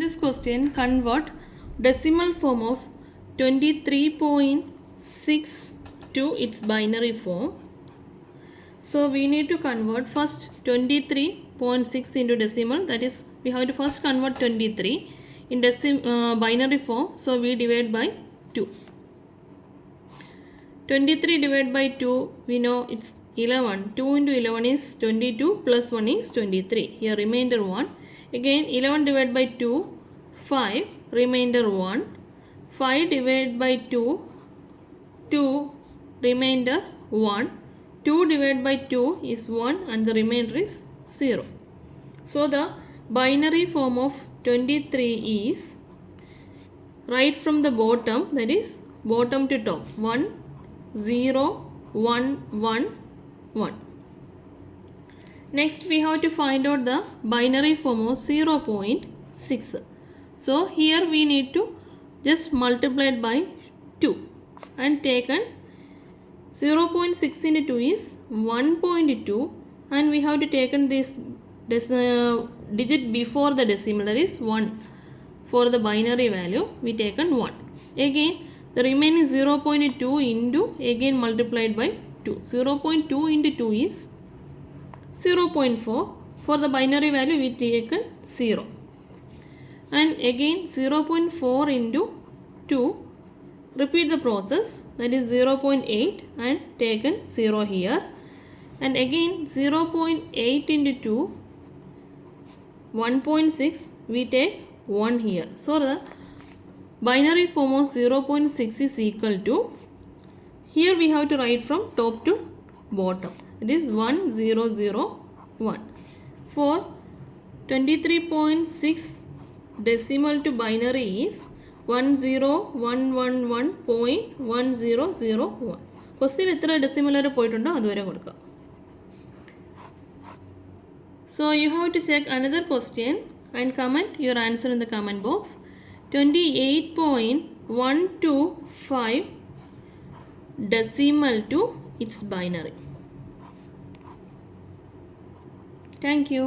this question, convert decimal form of 23.6 to its binary form. So we need to convert first 23.6 into decimal. That is, we have to first convert 23 in binary form. So we divide by 2. 23 divided by 2, we know it's 11. 2 into 11 is 22 plus 1 is 23. Here remainder 1. Again 11 divided by 2, 5. Remainder 1. 5 divided by 2, 2. Remainder 1. 2 divided by 2 is 1 and the remainder is 0. So the binary form of 23 is right from the bottom, that is bottom to top, 1, 0, 1, 1, 1. Next we have to find out the binary form of 0.6. So here we need to just multiply it by 2 and taken 0.6 into 2 is 1.2 and we have to taken this digit before the decimal, that is 1. For the binary value we taken 1. Again the remaining 0.2 into again multiplied by 2. 0.2 into 2 is 0.4. For the binary value we taken 0. And again 0.4 into 2. Repeat the process, that is 0.8 and taken 0 here. And again 0.8 into 2, 1.6, we take 1 here. So the binary form of 0.6 is equal to, here we have to write from top to bottom. It is 1, 0, 0, 1. For 23.6 decimal to binary is 10111.1001. Question എത്ര decimal വരെ പോയിട്ടുണ്ടോ അതുവരെ കൊടുക്കുക. So you have to check another question and comment your answer in the comment box. 28.125 decimal to its binary. Thank you.